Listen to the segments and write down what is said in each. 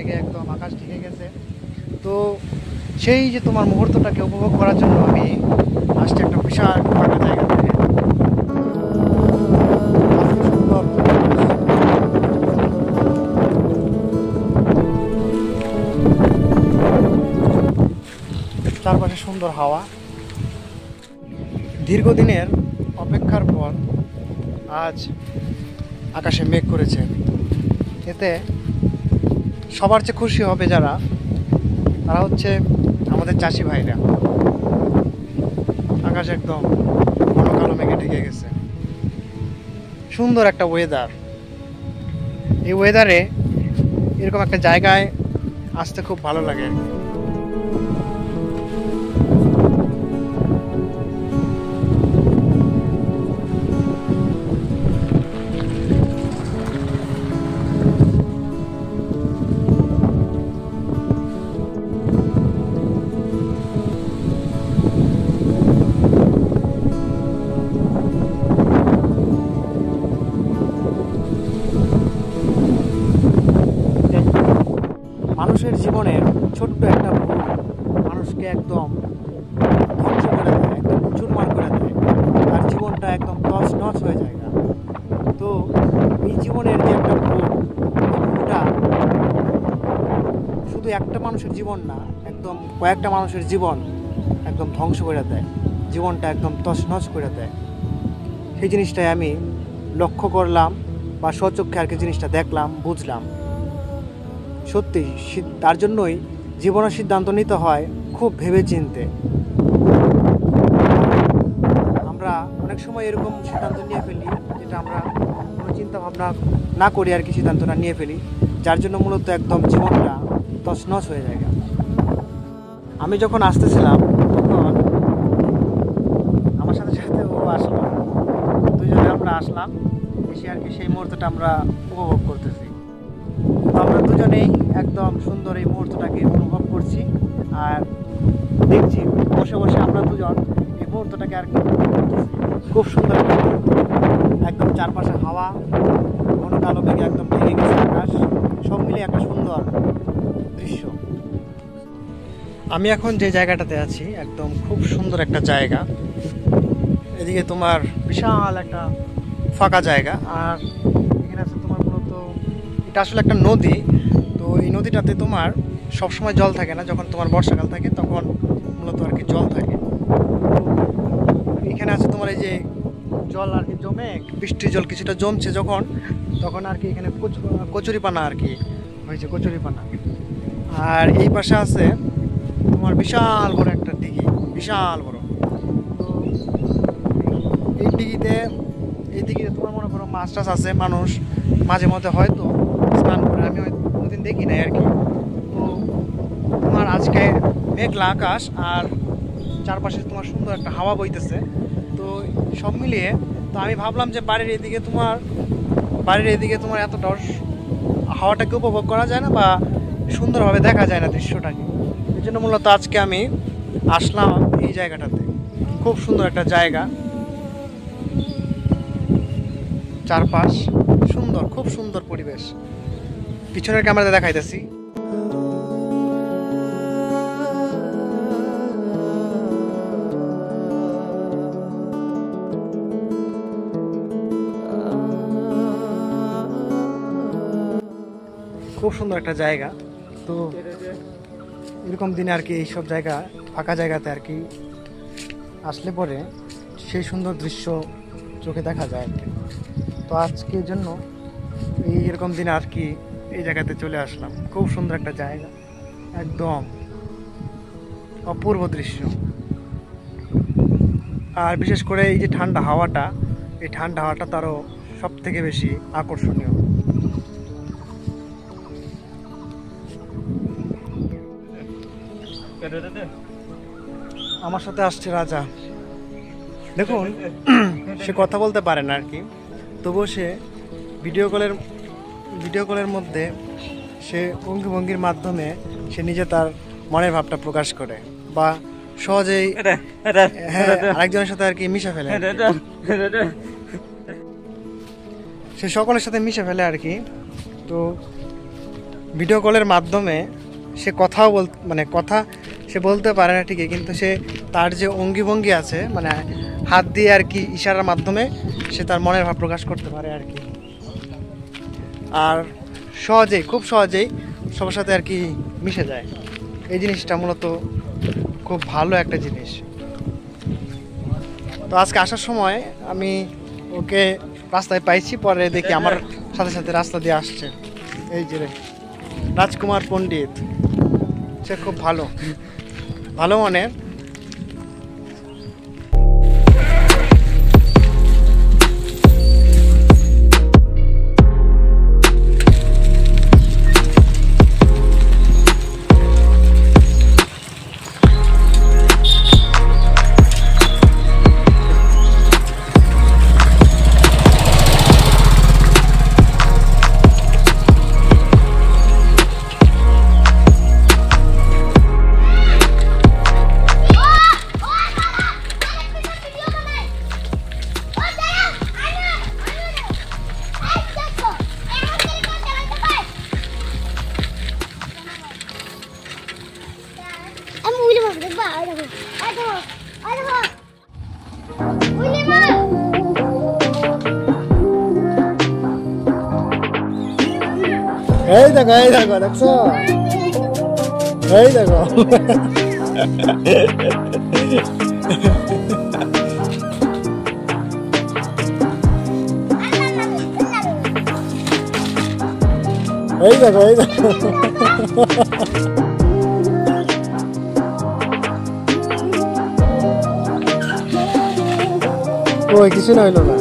মেঘে একদম আকাশ ঢেকে গেছে। তো সেই যে তোমার মুহূর্তটাকে উপভোগ করার জন্য আমি আসছি একটা বিশাল ফাঁকা জায়গাতে। চারপাশে সুন্দর হাওয়া। দীর্ঘদিনের অপেক্ষার পর আজ আকাশে মেঘ করেছে। এতে সবার চেয়ে খুশি হবে যারা, তারা হচ্ছে আমাদের চাষি ভাইরা। আকাশ একদম ঘন কালো মেঘে ঢেকে গেছে। সুন্দর একটা ওয়েদার। এই ওয়েদারে এরকম একটা জায়গায় আসতে খুব ভালো লাগে। মানুষের জীবনের ছোট্ট একটা ভুল মানুষকে একদম ধ্বংস করে দেয়, একদম চুরমার করে দেয়, তার জীবনটা একদম তছনছ হয়ে যায়। তো এই জীবনের যে একটা ভুল, ভুলটা শুধু একটা মানুষের জীবন না, একদম কয়েকটা মানুষের জীবন একদম ধ্বংস করে দেয়, জীবনটা একদম তছনছ করে দেয়। সেই জিনিসটাই আমি লক্ষ্য করলাম বা স্বচক্ষে আর কি জিনিসটা দেখলাম, বুঝলাম। সত্যি তার জন্যই জীবনের সিদ্ধান্ত নিতে হয় খুব ভেবে চিনতে। আমরা অনেক সময় এরকম সিদ্ধান্ত নিয়ে ফেলি যেটা আমরা কোনো চিন্তা ভাবনা না করি আর কি সিদ্ধান্তটা নিয়ে ফেলি, যার জন্য মূলত একদম জীবনটা তছনছ হয়ে যায়। আমি যখন আসতেছিলাম তখন আমার সাথে সাথে ও আসলো, দুজনে আমরা আসলাম, এসে আর কি সেই মুহূর্তটা আমরা উপভোগ করতেছি। আমরা দুজনেই একদম সুন্দর এই মুহূর্তটাকে অনুভব করছি আর দেখছি, বসে বসে আমরা দুজন এই মুহূর্তটাকে আর কি করতেছি। খুব সুন্দর একটা মুহূর্ত, একদম চারপাশে হাওয়া, ঘন কালো মেঘে একদম ঢেকে গেছে আকাশ, সব মিলিয়ে একটা সুন্দর দৃশ্য। আমি এখন যে জায়গাটাতে আছি একদম খুব সুন্দর একটা জায়গা। এদিকে তোমার বিশাল একটা ফাঁকা জায়গা, আর এখানে আছে তোমার মূলত এটা আসলে একটা নদী। তো এই নদীটাতে তোমার সবসময় জল থাকে না, যখন তোমার বর্ষাকাল থাকে তখন মূলত আর কি জল থাকে। এখানে আছে তোমার এই যে জল আর কি জমে, বৃষ্টির জল কিছুটা জমছে যখন, তখন আর কি এখানে কচুরিপানা আর কি হয়েছে, কচুরিপানা। আর এই পাশে আছে তোমার বিশাল বড় একটা দিঘি, বিশাল বড়। তো এই দিঘিতে তোমার মনে করো মাছ টাছ আছে, মানুষ মাঝে মধ্যে হয়তো স্নান করে, আমি হয়তো কোনোদিন দেখি নাই আর কি। তো তোমার আজকে মেঘলা আকাশ আর চারপাশে তোমার সুন্দর একটা হাওয়া বইতেছে। তো সব মিলিয়ে তো আমি ভাবলাম যে বাড়ির এদিকে তোমার এতটা হাওয়াটাকে উপভোগ করা যায় না বা সুন্দরভাবে দেখা যায় না দৃশ্যটাকে। এই জন্য মূলত আজকে আমি আসলাম এই জায়গাটাতে। খুব সুন্দর একটা জায়গা, চারপাশ সুন্দর, খুব সুন্দর পরিবেশ। পিছনের ক্যামেরাতে দেখাইতেছি। খুব সুন্দর একটা জায়গা। তো এরকম দিনে আর কি এইসব জায়গা, ফাঁকা জায়গাতে আর কি আসলে পরে সেই সুন্দর দৃশ্য চোখে দেখা যায় আর কি। তো আজকের জন্য এরকম দিন আর কি এই জায়গাতে চলে আসলাম। খুব সুন্দর একটা জায়গা, একদম অপূর্ব দৃশ্য। আর বিশেষ করে এই যে ঠান্ডা হাওয়াটা, এই ঠান্ডা হাওয়াটা তারও সব থেকে বেশি আকর্ষণীয়। আমার সাথে আসছে রাজা। দেখুন, সে কথা বলতে পারে না আর কি, তবুও সে ভিডিও কলের মধ্যে সে অঙ্গভঙ্গির মাধ্যমে সে নিজে তার মনের ভাবটা প্রকাশ করে বা সহজেই আরেকজনের সাথে আর কি মিশে ফেলে, সে সকলের সাথে মিশে ফেলে আর কি। তো ভিডিও কলের মাধ্যমে সে কথাও কথা সে বলতে পারে না ঠিকই, কিন্তু সে তার যে অঙ্গি ভঙ্গি আছে মানে হাত দিয়ে আর কি ইশারার মাধ্যমে সে তার মনের ভাব প্রকাশ করতে পারে আর কি। আর সহজেই, খুব সহজেই সবার সাথে আর কি মিশে যায়। এই জিনিসটা মূলত খুব ভালো একটা জিনিস। তো আজকে আসার সময় আমি ওকে রাস্তায় পাইছি, পরে দেখি আমার সাথে সাথে রাস্তা দিয়ে আসছে। এই যে রাজকুমার পণ্ডিত, সে খুব ভালো ভালো মনের। এই দেখো এই দেখো, দেখছো? এই দেখো এই দেখো এই দেখো ওই কিছু না হইলো না।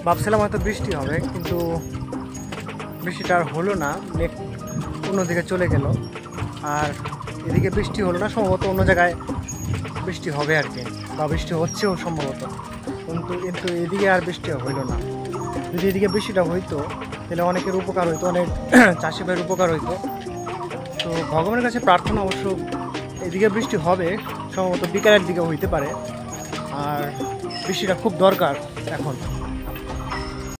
ভাবছিলাম হয়তো বৃষ্টি হবে, কিন্তু বৃষ্টিটা আর হলো না। মেঘ অন্যদিকে চলে গেল, আর এদিকে বৃষ্টি হলো না। সম্ভবত অন্য জায়গায় বৃষ্টি হবে আর কি, বা বৃষ্টি হচ্ছেও সম্ভবত, কিন্তু এদিকে আর বৃষ্টি হইলো না। যদি এদিকে বৃষ্টিটা হইতো তাহলে অনেকের উপকার হইতো, অনেক চাষি ভাইয়ের উপকার হইতো। তো ভগবানের কাছে প্রার্থনা, অবশ্য এদিকে বৃষ্টি হবে সম্ভবত বিকালের দিকে হইতে পারে। আর বৃষ্টিটা খুব দরকার এখন।